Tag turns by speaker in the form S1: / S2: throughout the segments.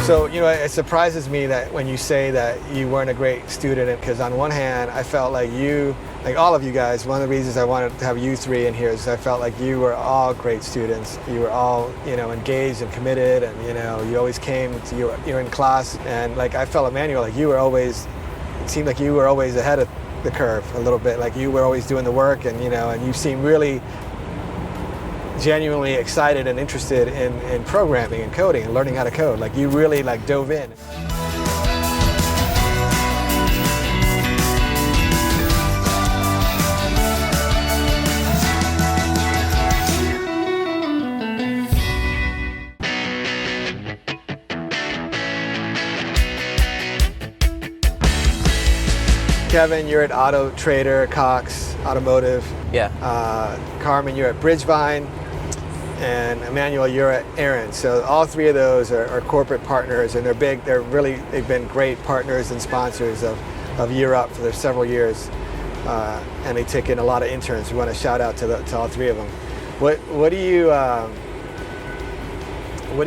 S1: So, you know, it surprises me that when you say that you weren't a great student, because on one hand, I felt like you, like all of you guys, one of the reasons I wanted to have you three in here is I felt like you were all great students. You were all, you know, engaged and committed, and, you know, you always came to, you're in class, and like I felt Emmanuel, like you were always, it seemed like you were always ahead of the curve a little bit, like you were always doing the work, and, you know, and you seemed really genuinely excited and interested in programming and coding and learning how to code. Like you really like dove in. Kevin, you're at Auto Trader, Cox, Automotive.
S2: Yeah.
S1: Carmen, you're at Bridgevine. And Emmanuel, you're at Aaron. So all three of those are corporate partners, and they're big. They've been great partners and sponsors of Year Up for several years, and they take in a lot of interns. We want to shout out to all three of them. What do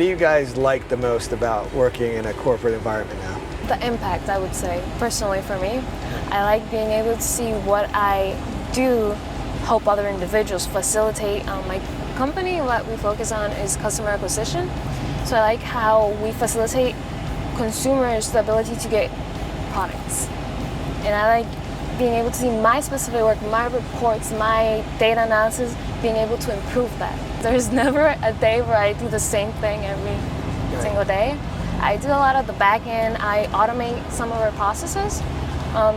S1: you guys like the most about working in a corporate environment now?
S3: The impact, I would say, personally for me. I like being able to see what I do help other individuals, facilitate my company. What we focus on is customer acquisition. So I like how we facilitate consumers the ability to get products. And I like being able to see my specific work, my reports, my data analysis, being able to improve that. There's never a day where I do the same thing every single day. I do a lot of the back end. I automate some of our processes.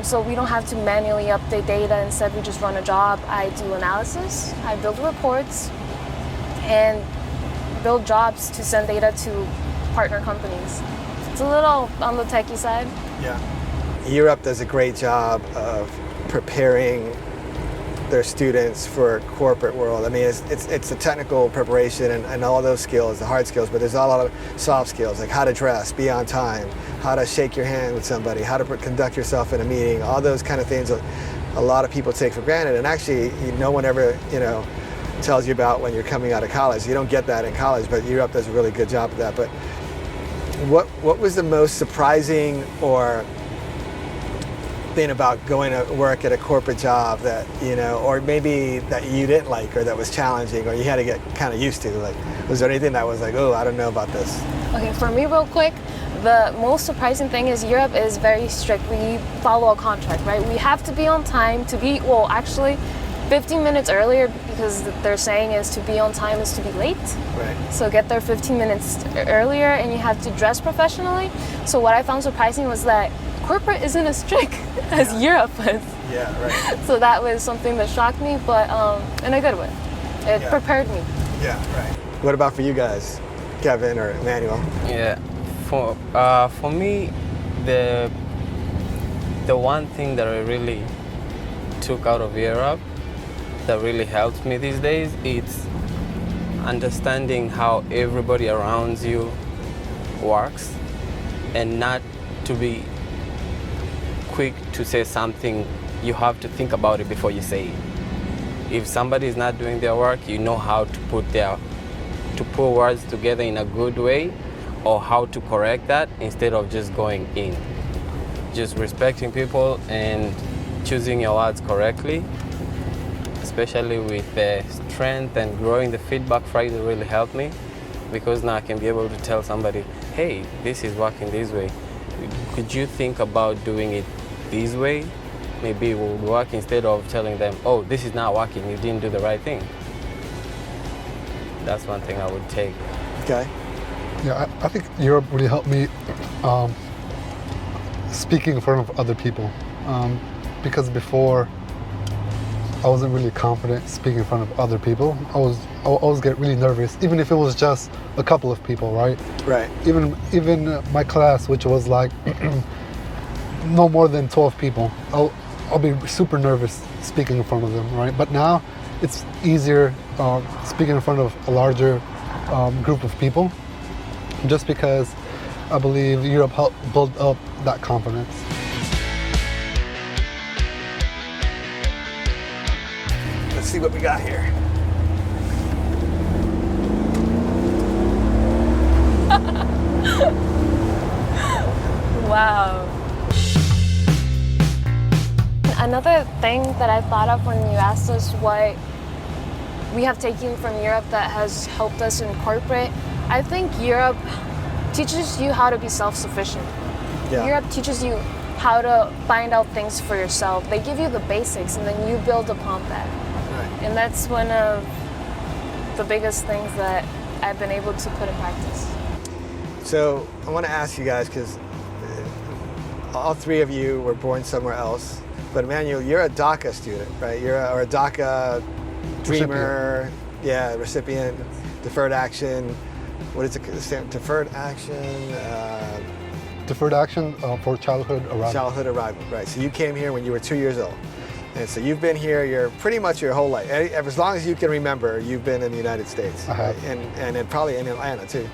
S3: So we don't have to manually update data. Instead, we just run a job. I do analysis. I build reports and build jobs to send data to partner companies. It's a little on the techie side.
S1: Yeah. Year Up does a great job of preparing their students for corporate world. I mean, it's a technical preparation and all those skills, the hard skills, but there's a lot of soft skills, like how to dress, be on time, how to shake your hand with somebody, how to conduct yourself in a meeting, all those kind of things a lot of people take for granted. And actually, no one ever, you know, tells you about when you're coming out of college. You don't get that in college, but Year Up does a really good job of that. But what was the most surprising or thing about going to work at a corporate job that, you know, or maybe that you didn't like or that was challenging or you had to get kind of used to? Like, was there anything that was like, oh, I don't know about this? Okay,
S3: for me, real quick, the most surprising thing is Year Up is very strict. We follow a contract, right? We have to be on time to be, well, actually 15 minutes earlier, because they're saying is to be on time is to be late.
S1: Right.
S3: So get there 15 minutes earlier, and you have to dress professionally. So what I found surprising was that corporate isn't as strict as Year Up was.
S1: Yeah, right.
S3: So that was something that shocked me, but in a good way. It prepared me.
S1: Yeah, right. What about for you guys, Kevin or Emmanuel?
S2: Yeah, for me, the one thing that I really took out of Year Up that really helps me these days, it's understanding how everybody around you works and not to be quick to say something. You have to think about it before you say it. If somebody is not doing their work, you know how to put words together in a good way or how to correct that instead of just going in. Just respecting people and choosing your words correctly, especially with the strength and growing the feedback Friday really helped me, because now I can be able to tell somebody, hey, this is working this way. Could you think about doing it this way? Maybe it will work, instead of telling them, oh, this is not working, you didn't do the right thing. That's one thing I would take.
S1: Okay.
S4: Yeah, I think Year Up really helped me speaking in front of other people, because before I wasn't really confident speaking in front of other people. I always get really nervous, even if it was just a couple of people, right?
S1: Right.
S4: Even my class, which was like no more than 12 people, I'll be super nervous speaking in front of them, right? But now it's easier speaking in front of a larger group of people, just because I believe Year Up helped build up that confidence.
S1: Let's see what we got here.
S3: Wow. Another thing that I thought of when you asked us what we have taken from Europe that has helped us in corporate, I think Europe teaches you how to be self-sufficient.
S1: Yeah.
S3: Europe teaches you how to find out things for yourself. They give you the basics and then you build upon that.
S1: Right.
S3: And that's one of the biggest things that I've been able to put in practice.
S1: So I want to ask you guys, because all three of you were born somewhere else, but Emmanuel, you're a DACA student, right? You're a DACA dreamer, recipient, deferred action. What is it? Deferred action?
S4: Deferred action for childhood arrival.
S1: Childhood arrival, right. So you came here when you were 2 years old. And so you've been here pretty much your whole life. As long as you can remember, you've been in the United States.
S4: I have.
S1: Right? And probably in Atlanta too.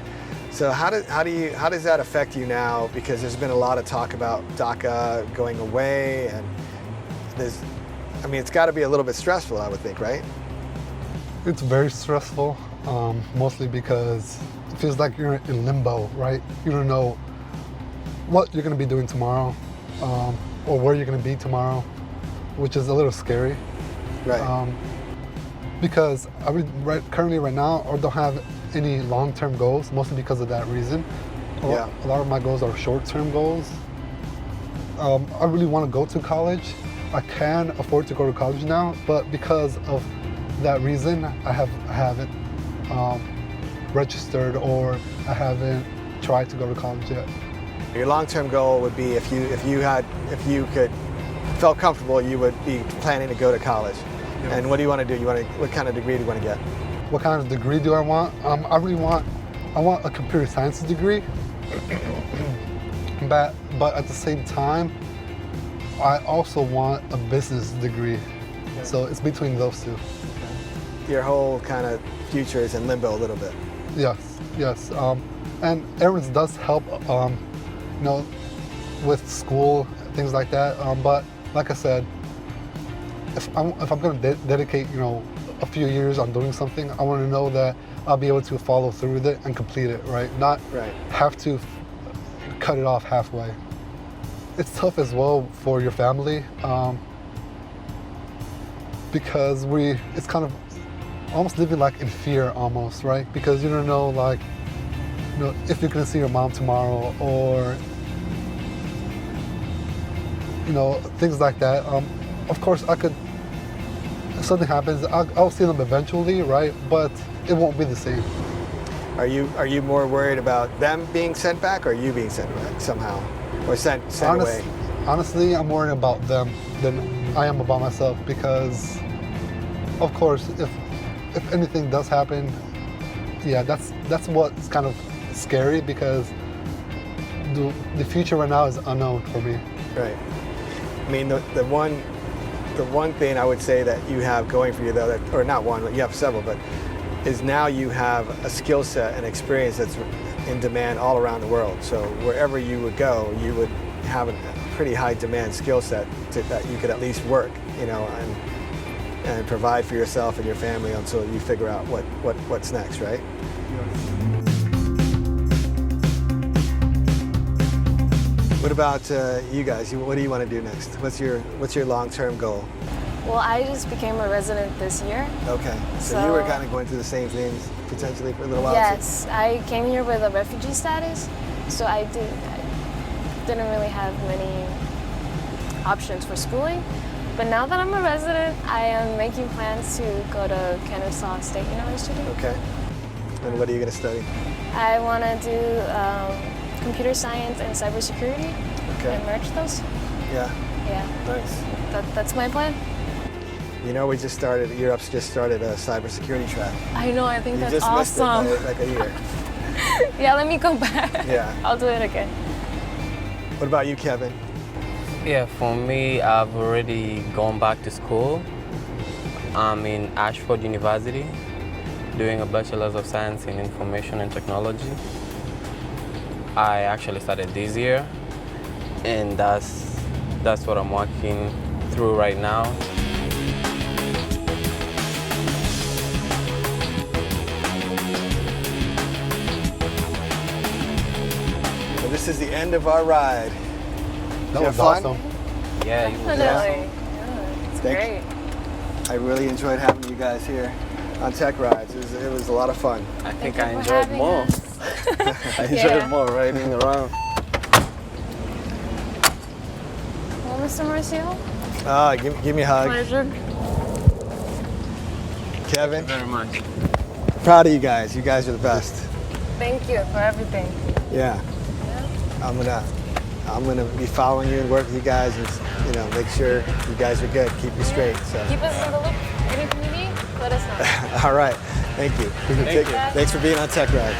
S1: So how does that affect you now? Because there's been a lot of talk about DACA going away, and it's got to be a little bit stressful, I would think, right?
S4: It's very stressful, mostly because it feels like you're in limbo, right? You don't know what you're going to be doing tomorrow, or where you're going to be tomorrow, which is a little scary.
S1: Right.
S4: Because currently right now, I don't have any long-term goals, mostly because of that reason. A lot of my goals are short-term goals. I really want to go to college. I can afford to go to college now, but because of that reason, I haven't registered, or I haven't tried to go to college yet.
S1: Your long-term goal would be if you felt comfortable, you would be planning to go to college.
S4: Yeah.
S1: And what do you want to do? What kind of degree do you want to get?
S4: What kind of degree do I want? I want a computer science degree, but at the same time, I also want a business degree.
S1: Okay.
S4: So it's between those two.
S1: Your whole kind of future is in limbo a little bit.
S4: Yes. And Aarons does help, with school, things like that. But like I said, if I'm going to dedicate, a few years on doing something, I want to know that I'll be able to follow through with it and complete it, right? Not have to cut it off halfway. It's tough as well for your family, because it's kind of almost living like in fear almost, right? Because you don't know, if you're gonna see your mom tomorrow, or things like that. Of course, if something happens, I'll see them eventually, right? But it won't be the same.
S1: Are you more worried about them being sent back, or you being sent back somehow, or sent away?
S4: Honestly, I'm worried about them than I am about myself, because, of course, if anything does happen, that's what's kind of scary, because the future right now is unknown for me.
S1: Right. I mean, the one thing I would say that you have going for you, though, or not one, but you have several, but is now you have a skill set and experience that's in demand all around the world. So wherever you would go, you would have a pretty high demand skill set that you could at least work, and provide for yourself and your family until you figure out what's next, right? What about you guys? What do you want to do next? What's your long-term goal?
S3: Well, I just became a resident this year.
S1: Okay, so you were kind of going through the same things potentially for a little while.
S3: Yes, I came here with a refugee status, so I didn't really have many options for schooling. But now that I'm a resident, I am making plans to go to Kennesaw State University.
S1: Okay. And what are you going to study?
S3: I want to do computer science and cybersecurity.
S1: Okay.
S3: And merge those.
S1: Yeah. Nice.
S3: That's my plan.
S1: Europe's just started a cybersecurity track.
S3: I know, I think
S1: you
S3: that's
S1: just
S3: awesome.
S1: missed it by like a year.
S3: Yeah, let me go back.
S1: Yeah.
S3: I'll do it again.
S1: What about you, Kevin?
S2: Yeah, for me, I've already gone back to school. I'm in Ashford University, doing a Bachelor's of Science in Information and Technology. I actually started this year, and that's what I'm working through right now.
S1: So this is the end of our ride.
S4: That
S1: You
S4: was
S1: have fun?
S4: awesome.
S2: Yeah, it was
S3: Definitely.
S2: awesome.
S3: Yeah, it's
S1: Thank
S3: great.
S1: I really enjoyed having you guys here on Techrides. It was a lot of fun.
S2: I think
S3: you
S2: I
S3: for
S2: enjoyed
S3: having
S2: more.
S3: us.
S2: I enjoyed
S3: Yeah.
S2: more riding around.
S3: Well, Mr. Marcio,
S1: Give me a hug.
S3: pleasure.
S1: Kevin,
S2: Very much.
S1: proud of you guys. You guys are the best.
S3: Thank you for everything.
S1: Yeah. I'm gonna be following you and work with you guys and make sure you guys are good. Keep you straight. So.
S3: Keep us in the loop. Anything you need, let us know.
S1: All right. Thank you.
S2: Thank you.
S1: Thanks for being on Techrides.